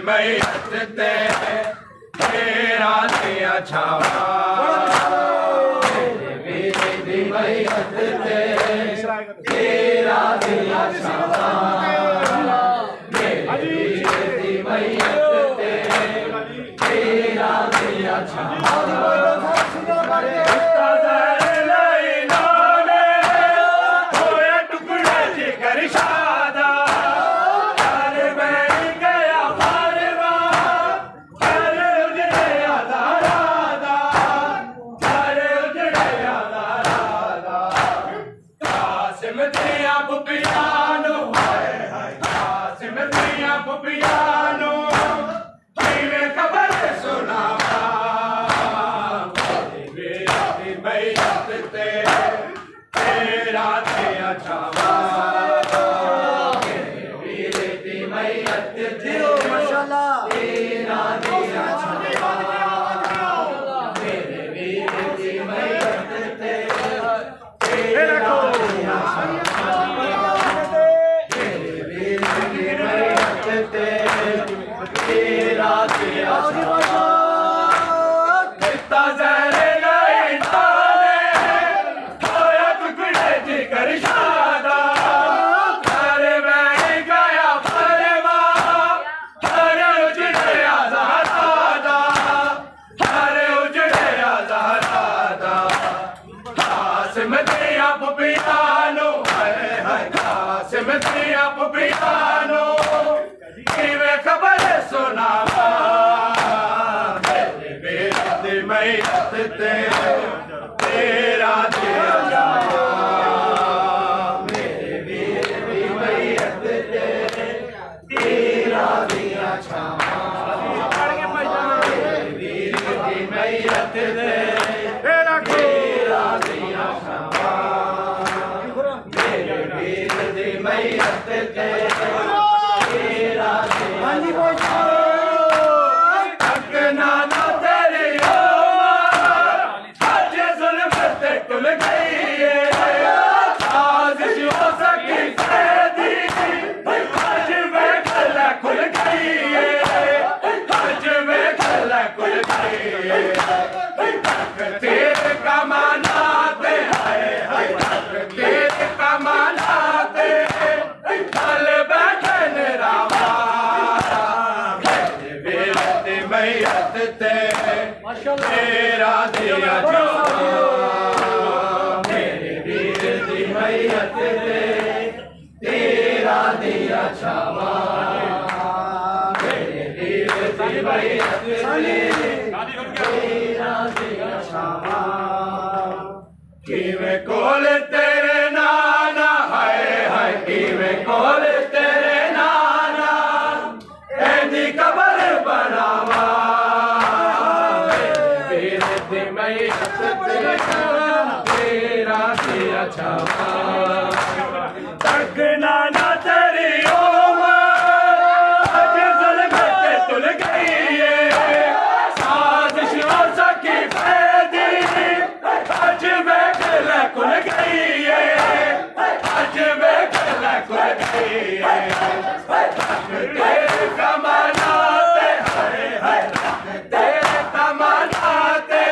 मैयत ते तेरा दिया छावा मेरे वीर दी मैयत ते तेरा दिया छावा मेरे वीर दी मैयत ते तेरा दिया छावा तेरा दिया मेरे वीर दी मैयत ते तेरा दिया छावा मेरे वीर दी मैयत ते तेरा दिया छावा मेरे वीर दी मैयत ते तेरा दिया तेरा दिया मेरे वीर दी मैयत ते तेरा दिया छावा मेरे वीर दी मैयत ते तेरा दिया छावा किवें कोल तेरे नाना हाय हाय किवें कोल तेरे नाना एदी कबर बनावा तेरा दिया छावा तकना ना तेरी आज ज़ुल्म पे तुल गई है साजिश और सकी फैदी आज वेखला खुल गई है आज वेखला खुल गई है तेरे कमानाते हाय हाय तेरे कमानाते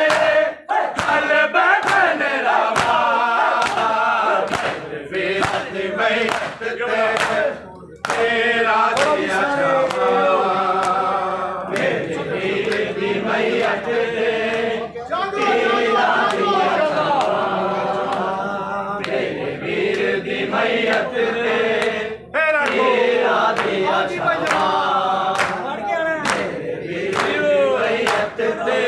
तेरा दिया छावा मेरे वीर दी मैयत ते तेरा दिया छावा मेरे वीर दी मैयत ते तेरा दिया छावा मेरे वीर दी मैयत ते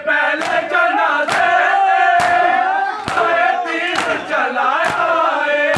पहले जनाज़े चलाया है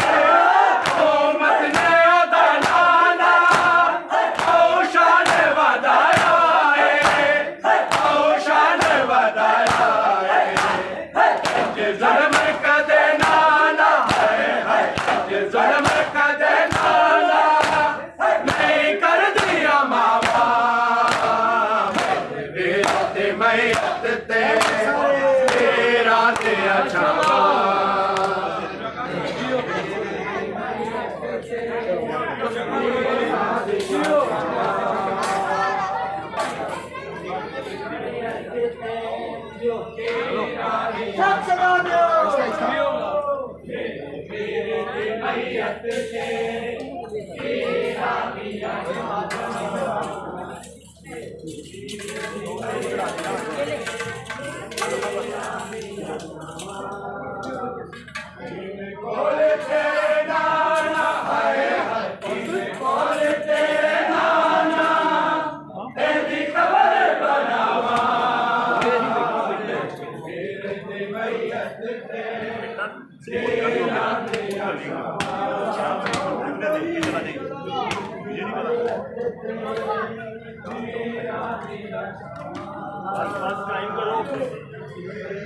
टाइम करो।